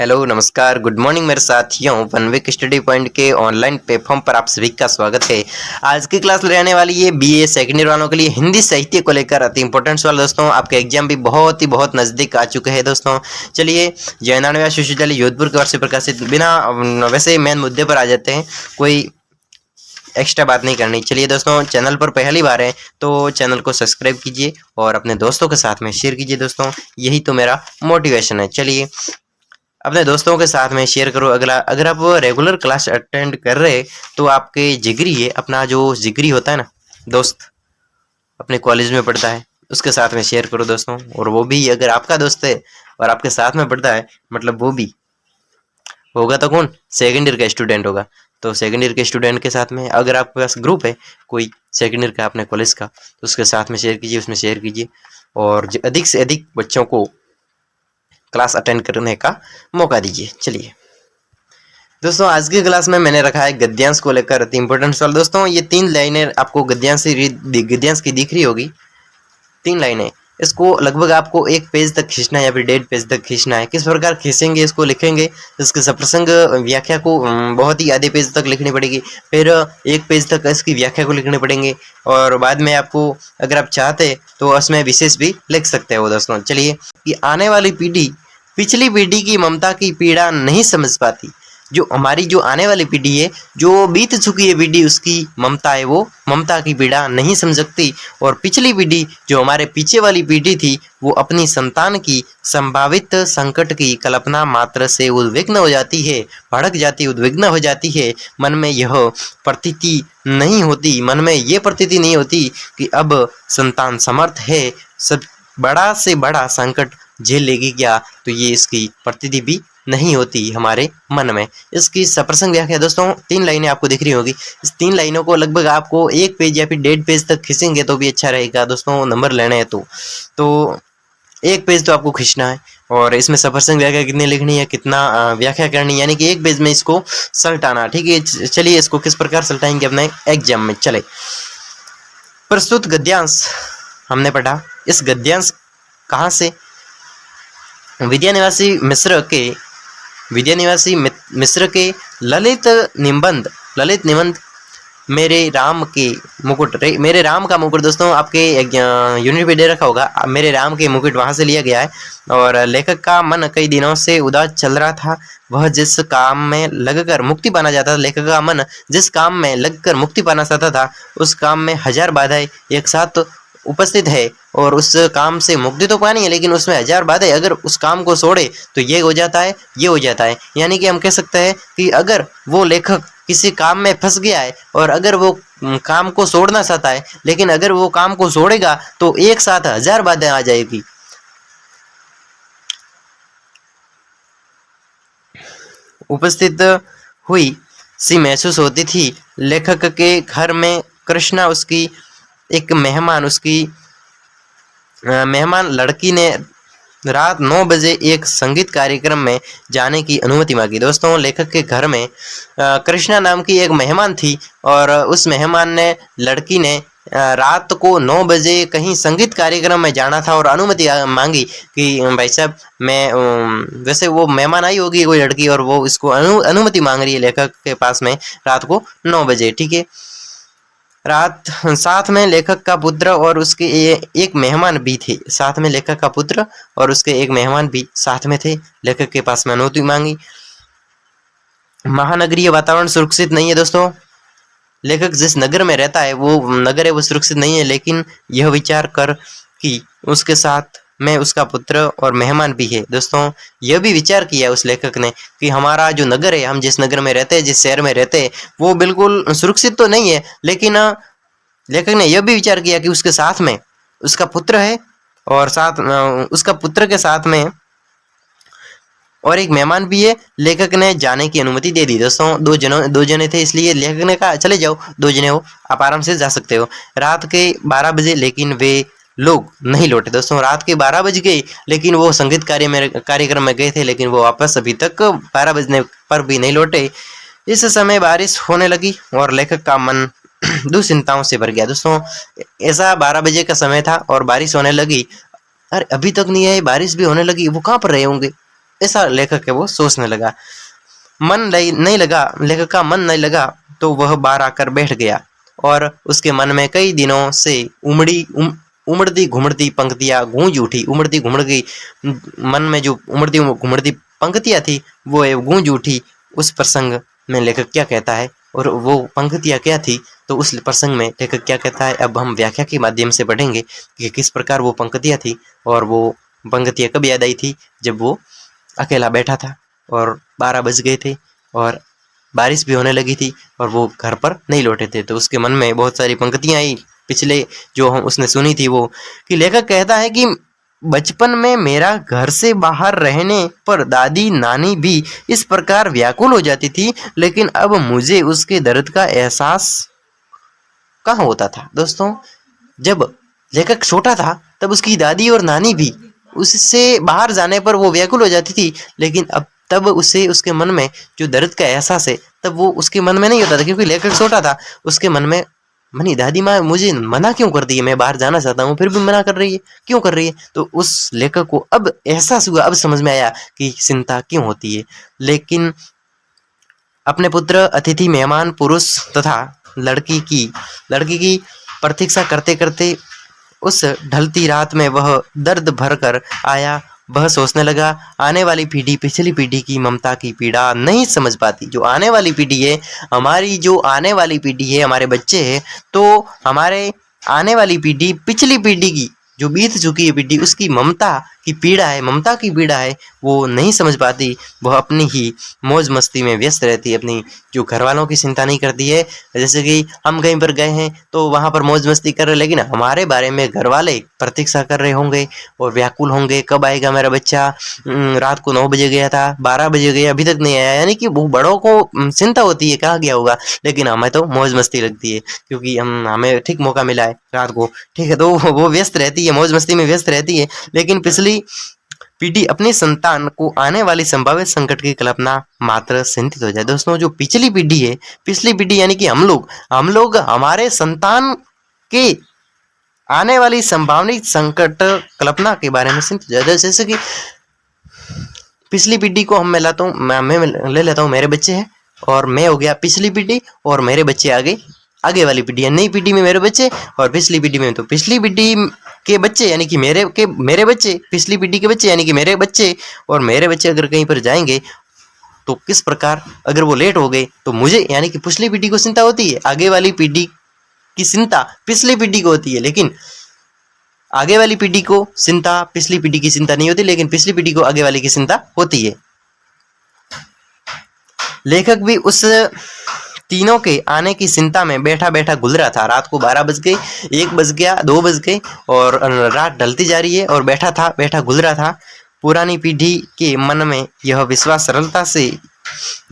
Hello नमस्कार good morning मेरे साथियों वन वीक स्टडी पॉइंट के ऑनलाइन प्लेटफॉर्म पर आप सभी का स्वागत है। आज की क्लास रहने वाली है बीए सेकेंड ईयर वालों के लिए हिंदी साहित्य को लेकर अति इंपॉर्टेंट सवाल। दोस्तों आपके एग्जाम भी बहुत नज़दीक आ चुके हैं। दोस्तों चलिए जयनारायण विश्वविद्यालय जोधपुर की ओर से प्रकाशित बिना वैसे मेन मुद्दे पर आ जाते हैं, कोई एक्स्ट्रा बात नहीं करनी। चलिए दोस्तों चैनल पर पहली बार है तो चैनल को सब्सक्राइब कीजिए और अपने दोस्तों के साथ में शेयर कीजिए। दोस्तों यही तो मेरा मोटिवेशन है। चलिए अपने दोस्तों के साथ में शेयर करो। अगर आप रेगुलर क्लास अटेंड कर रहे तो आपके जिगरी है, अपना जो जिगरी होता है ना दोस्त, अपने कॉलेज में पढ़ता है, उसके साथ में शेयर करो दोस्तों। और वो भी अगर आपका दोस्त है और आपके साथ में पढ़ता है, मतलब वो भी होगा तो कौन, सेकेंड ईयर का स्टूडेंट होगा। तो सेकेंड ईयर के स्टूडेंट के साथ में अगर आपके पास ग्रुप है कोई सेकेंड ईयर का अपने कॉलेज का, तो उसके साथ में शेयर कीजिए, उसमें शेयर कीजिए और अधिक से अधिक बच्चों को क्लास अटेंड करने का मौका दीजिए। चलिए दोस्तों आज की क्लास में मैंने रखा है गद्यांश को लेकर अति इंपॉर्टेंट सवाल। दोस्तों ये 3 लाइनें आपको गद्यांश की दिख रही होगी, 3 लाइनें। इसको लगभग आपको 1 पेज तक खींचना है या फिर 1.5 पेज तक खींचना है। किस प्रकार खींचेंगे, इसको लिखेंगे, इसके सप्रसंग व्याख्या को बहुत ही आधे पेज तक लिखनी पड़ेगी, फिर 1 पेज तक इसकी व्याख्या को लिखने पड़ेंगे और बाद में आपको अगर आप चाहते तो उसमें विशेष भी लिख सकते हो। दोस्तों चलिए कि आने वाली पीढ़ी पिछली पीढ़ी की ममता की पीड़ा नहीं समझ पाती। जो हमारी जो आने वाली पीढ़ी है, जो बीत चुकी है पीढ़ी, उसकी ममता है, वो ममता की पीड़ा नहीं समझ सकती। और पिछली पीढ़ी जो हमारे पीछे वाली पीढ़ी थी, वो अपनी संतान की संभावित संकट की कल्पना मात्र से उद्विग्न हो जाती है, भड़क जाती, उद्विग्न हो जाती है। मन में यह प्रतीति नहीं होती, मन में ये प्रतीति नहीं होती कि अब संतान समर्थ है, सब बड़ा से बड़ा संकट झेल लेगी क्या, तो ये इसकी प्रतीति भी नहीं होती हमारे मन में। इसकी सप्रसंग व्याख्या दोस्तों 3 लाइनें आपको दिख रही होगी। इस 3 लाइनों को लगभग आपको 1 पेज या फिर 1.5 पेज तक खींचेंगे तो भी अच्छा रहेगा दोस्तों, नंबर लेने हैं तो 1 पेज तो आपको खींचना है। और इसमें सप्रसंग व्याख्या कितनी लिखनी है, कितना व्याख्या करनी है, यानी कि 1 पेज में इसको सल्टाना। ठीक है, चलिए इसको किस प्रकार सल्टाएंगे अपने एग्जाम में। चले प्रस्तुत गद्यांश हमने पढ़ा। इस गद्यांश कहाँ से, विद्या निवासी मिश्र के ललित निबंध मेरे राम का मुकुट। दोस्तों आपके यूनिट पे दे रखा होगा, मेरे राम के मुकुट, वहां से लिया गया है। और लेखक का मन कई दिनों से उदास चल रहा था। वह जिस काम में लगकर मुक्ति पाना चाहता था, लेखक का मन जिस काम में लगकर मुक्ति पाना चाहता था, उस काम में 1000 बाधाएं एक साथ उपस्थित है। और उस काम से मुक्ति तो पानी है, लेकिन उसमें 1000 बाधाएं, अगर उस काम को छोड़े तो ये हो जाता है, ये हो जाता है। यानी कि हम कह सकते हैं कि अगर वो लेखक किसी काम में फंस गया है और अगर वो काम को छोड़ना चाहता है, लेकिन अगर वो काम को छोड़ेगा तो एक साथ 1000 बाधाएं आ जाएगी। उपस्थित हुई सी महसूस होती थी। लेखक के घर में कृष्णा, उसकी एक मेहमान लड़की ने रात 9 बजे एक संगीत कार्यक्रम में जाने की अनुमति मांगी। दोस्तों लेखक के घर में कृष्णा नाम की एक मेहमान थी और उस मेहमान ने, लड़की ने रात को 9 बजे कहीं संगीत कार्यक्रम में जाना था और अनुमति मांगी कि भाई साहब मैं, वैसे वो मेहमान आई होगी कोई लड़की और वो इसको अनुमति मांग रही है लेखक के पास में रात को 9 बजे। ठीक है, रात साथ में लेखक का पुत्र और उसके एक मेहमान भी थे। साथ में लेखक का पुत्र और उसके एक मेहमान भी साथ में थे। लेखक के पास में अनुमति मांगी। महानगरीय वातावरण सुरक्षित नहीं है। दोस्तों लेखक जिस नगर में रहता है, वो नगर है वो सुरक्षित नहीं है, लेकिन यह विचार कर कि उसके साथ में उसका पुत्र और मेहमान भी है। दोस्तों यह भी विचार किया उस लेखक ने कि हमारा जो नगर है, हम जिस नगर में रहते हैं, जिस शहर में रहते हैं, वो बिल्कुल सुरक्षित तो नहीं है, लेकिन लेखक ने यह भी विचार किया कि उसके साथ में उसका पुत्र है और साथ उसका पुत्र के साथ में और एक मेहमान भी है। लेखक ने जाने की अनुमति दे दी। दोस्तों 2 जने थे, इसलिए लेखक ने कहा चले जाओ, 2 जने हो, आप आराम से जा सकते हो। रात के 12 बजे लेकिन वे लोग नहीं लौटे। दोस्तों रात के 12 बज गए, लेकिन वो संगीत कार्यक्रम में गए थे, लेकिन वो वापस अभी तक 12 बजने पर भी नहीं लौटे। इस समय बारिश होने लगी और लेखक का मन दुश्चिंताओं से भर गया। दोस्तों ऐसा 12 बजे का समय था और बारिश होने लगी। अरे अभी तक नहीं आई, बारिश भी होने लगी, वो कहाँ पर रहे होंगे। ऐसा लेखक है वो सोचने लगा। नहीं लगा, लेखक का मन नहीं लगा तो वह बाहर आकर बैठ गया और उसके मन में कई दिनों से उमड़ती घुमड़ती पंक्तियां गूंज उठी। उमड़ती घुमड़ गई, मन में जो उमड़ती घुमड़ती पंक्तियां थी वो गूंज उठी। उस प्रसंग में लेखक क्या कहता है और वो पंक्तियां क्या थी, तो उस प्रसंग में लेखक क्या कहता है अब हम व्याख्या के माध्यम से पढ़ेंगे कि किस प्रकार वो पंक्तियां थी और वो पंक्तियां कब याद आई थी, जब वो अकेला बैठा था और 12 बज गए थे और बारिश भी होने लगी थी और वो घर पर नहीं लौटे थे। तो उसके मन में बहुत सारी पंक्तियां आई पिछले जो हम उसने सुनी थी वो, कि लेखक कहता है कि बचपन में मेरा घर से बाहर रहने पर दादी नानी भी इस प्रकार व्याकुल हो जाती थी, लेकिन अब मुझे उसके दर्द का एहसास कहाँ होता था। दोस्तों, जब लेखक छोटा था तब उसकी दादी और नानी भी उससे बाहर जाने पर वो व्याकुल हो जाती थी, लेकिन अब तब उसे उसके मन में जो दर्द का एहसास है तब वो उसके मन में नहीं होता था, क्योंकि लेखक छोटा था। उसके मन में मनी दादी माँ मुझे मना क्यों कर दी है, मैं बाहर जाना चाहता हूँ फिर भी मना कर रही है, क्यों कर रही है। तो उस लेखक को अब एहसास हुआ, अब समझ में आया कि चिंता क्यों होती है। लेकिन अपने पुत्र, अतिथि, मेहमान, पुरुष तथा लड़की की प्रतीक्षा करते करते उस ढलती रात में वह दर्द भर कर आया। वह सोचने लगा, आने वाली पीढ़ी पिछली पीढ़ी की ममता की पीड़ा नहीं समझ पाती। जो आने वाली पीढ़ी है, हमारी जो आने वाली पीढ़ी है, हमारे बच्चे हैं, तो हमारे आने वाली पीढ़ी पिछली पीढ़ी की जो बीत चुकी है पीढ़ी, उसकी ममता की पीड़ा है वो नहीं समझ पाती। वह अपनी ही मौज मस्ती में व्यस्त रहती है, अपनी जो घर वालों की चिंता नहीं करती है। जैसे कि हम कहीं पर गए हैं तो वहाँ पर मौज मस्ती कर रहे, लेकिन हमारे बारे में घर वाले प्रतीक्षा कर रहे होंगे और व्याकुल होंगे, कब आएगा मेरा बच्चा। रात को 9 बजे गया था, 12 बजे गया, अभी तक नहीं आया। यानी कि वो बड़ों को चिंता होती है कहाँ गया होगा, लेकिन हमें तो मौज मस्ती लगती है क्योंकि हमें ठीक मौका मिला है रात को, ठीक है। तो वो व्यस्त रहती है, मौज मस्ती में व्यस्त रहती है। लेकिन पिछली पीढ़ी अपनी संतान को आने वाली संभावित संकट की कल्पना मात्र चिंतित हो जाए। दोस्तों, जो पिछली पीढ़ी है, पिछली पीढ़ी यानी कि हम लोग हमारे संतान के आने वाली संभावित संकट कल्पना के बारे में चिंतित हो जाए। जैसे कि पिछली पीढ़ी को मैं ले लेता हूँ, मेरे बच्चे हैं और मैं हो गया पिछली पीढ़ी और मेरे बच्चे आगे वाली पीढ़ी है। नई पीढ़ी में मेरे बच्चे और पिछली पीढ़ी में तो पिछली पीढ़ी के बच्चे यानी कि मेरे बच्चे, पिछली पीढ़ी के बच्चे यानी कि मेरे बच्चे, और मेरे बच्चे अगर कहीं पर जाएंगे तो किस प्रकार, अगर वो लेट हो गए तो मुझे यानी कि पिछली पीढ़ी को चिंता होती है। आगे वाली पीढ़ी की चिंता पिछली पीढ़ी को होती है, लेकिन आगे वाली पीढ़ी को चिंता पिछली पीढ़ी की चिंता नहीं होती, लेकिन पिछली पीढ़ी को आगे वाली की चिंता होती है। लेखक भी उस तीनों के आने की चिंता में बैठा बैठा गुजरा था। रात को 12 बज गए, 1 बज गया, 2 बज गए और रात ढलती जा रही है और बैठा गुजरा था। पुरानी पीढ़ी के मन में यह विश्वास सरलता से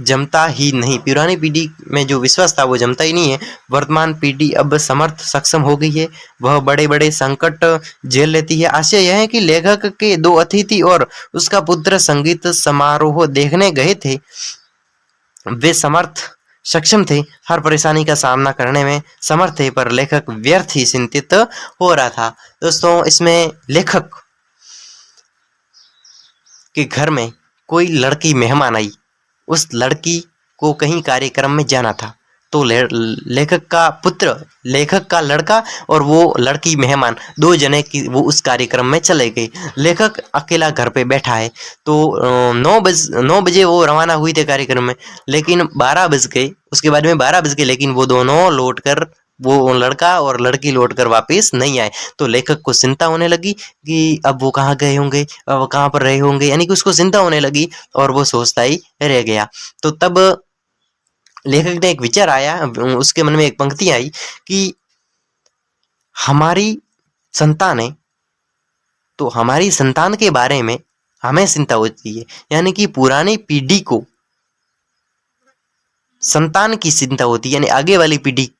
जमता ही नहीं, पुरानी पीढ़ी में जो विश्वास था वो जमता ही नहीं है। वर्तमान पीढ़ी अब समर्थ सक्षम हो गई है, वह बड़े बड़े संकट झेल लेती है। आशय यह है कि लेखक के 2 अतिथि और उसका पुत्र संगीत समारोह देखने गए थे। वे समर्थ सक्षम थे, हर परेशानी का सामना करने में समर्थ थे, पर लेखक व्यर्थ ही चिंतित हो रहा था। दोस्तों, इसमें लेखक के घर में कोई लड़की मेहमान आई। उस लड़की को कहीं कार्यक्रम में जाना था, तो लेखक का पुत्र, लेखक का लड़का और वो लड़की मेहमान 2 जने की वो उस कार्यक्रम में चले गए। लेखक अकेला घर पे बैठा है। तो 9 बजे वो रवाना हुई थे कार्यक्रम में, लेकिन 12 बज गए, उसके बाद में 12 बज गए, लेकिन वो दोनों लौटकर, वो लड़का और लड़की लौटकर वापस नहीं आए। तो लेखक को चिंता होने लगी कि अब वो कहाँ गए होंगे, अब वो कहाँ पर रहे होंगे, यानी कि उसको चिंता होने लगी और वो सोचता ही रह गया। तो तब लेखक ने एक विचार आया, उसके मन में एक पंक्ति आई कि हमारी संतान है तो हमारी संतान के बारे में हमें चिंता होती है। यानी कि पुरानी पीढ़ी को संतान की चिंता होती है, यानी आगे वाली पीढ़ी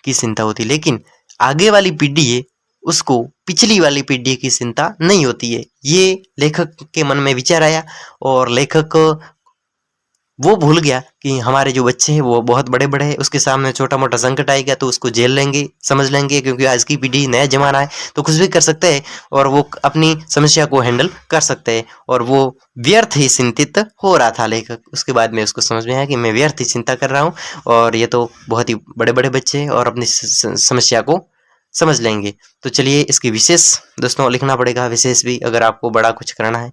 की चिंता होती है, लेकिन आगे वाली पीढ़ी है उसको पिछली वाली पीढ़ी की चिंता नहीं होती है। ये लेखक के मन में विचार आया और लेखक वो भूल गया कि हमारे जो बच्चे हैं वो बहुत बड़े-बड़े हैं, उसके सामने छोटा-मोटा संकट आएगा तो उसको झेल लेंगे, समझ लेंगे, क्योंकि आज की पीढ़ी नया ज़माना है, तो कुछ भी कर सकते हैं और वो अपनी समस्या को हैंडल कर सकते हैं। और वो व्यर्थ ही चिंतित हो रहा था, लेकिन उसके बाद में उसको समझ में आया कि मैं व्यर्थ ही चिंता कर रहा हूँ और ये तो बहुत ही बड़े-बड़े बच्चे हैं और अपनी समस्या को समझ लेंगे। तो चलिए इसकी विशेष दोस्तों लिखना पड़ेगा, विशेष भी अगर आपको बड़ा कुछ करना है।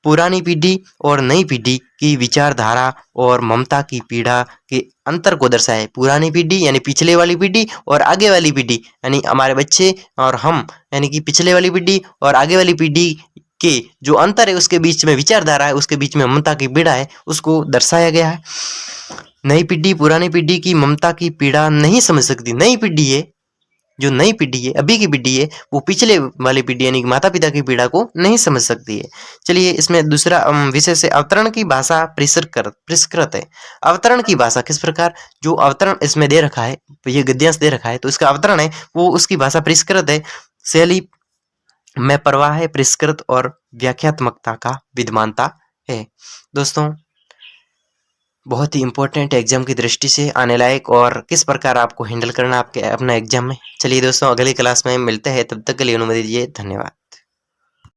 पुरानी पीढ़ी और नई पीढ़ी की विचारधारा और ममता की पीड़ा के अंतर को दर्शाए। पुरानी पीढ़ी यानी पिछले वाली पीढ़ी और आगे वाली पीढ़ी यानी हमारे बच्चे और हम, यानी कि पिछले वाली पीढ़ी और आगे वाली पीढ़ी के जो अंतर है उसके बीच में विचारधारा है, उसके बीच में ममता की पीड़ा है, उसको दर्शाया गया है। नई पीढ़ी पुरानी पीढ़ी की ममता की पीड़ा नहीं समझ सकती। नई पीढ़ी है, जो नई पीढ़ी है, अभी की पीढ़ी है, वो पिछले वाली पीढ़ी यानी कि माता-पिता की पीड़ा को नहीं समझ सकती है। चलिए इसमें दूसरा विशेष है अवतरण की भाषा परिष्कृत है। अवतरण की भाषा किस प्रकार, जो अवतरण इसमें दे रखा है, ये गद्यांश दे रखा है, तो इसका अवतरण है वो उसकी भाषा परिष्कृत है। शैली में प्रवाह है, परिष्कृत और व्याख्यात्मकता का विद्यमानता है। दोस्तों बहुत ही इम्पोर्टेंट एग्जाम की दृष्टि से आने लायक और किस प्रकार आपको हैंडल करना आपके अपना एग्जाम में। चलिए दोस्तों अगली क्लास में मिलते हैं, तब तक के लिए अनुमति दीजिए, धन्यवाद।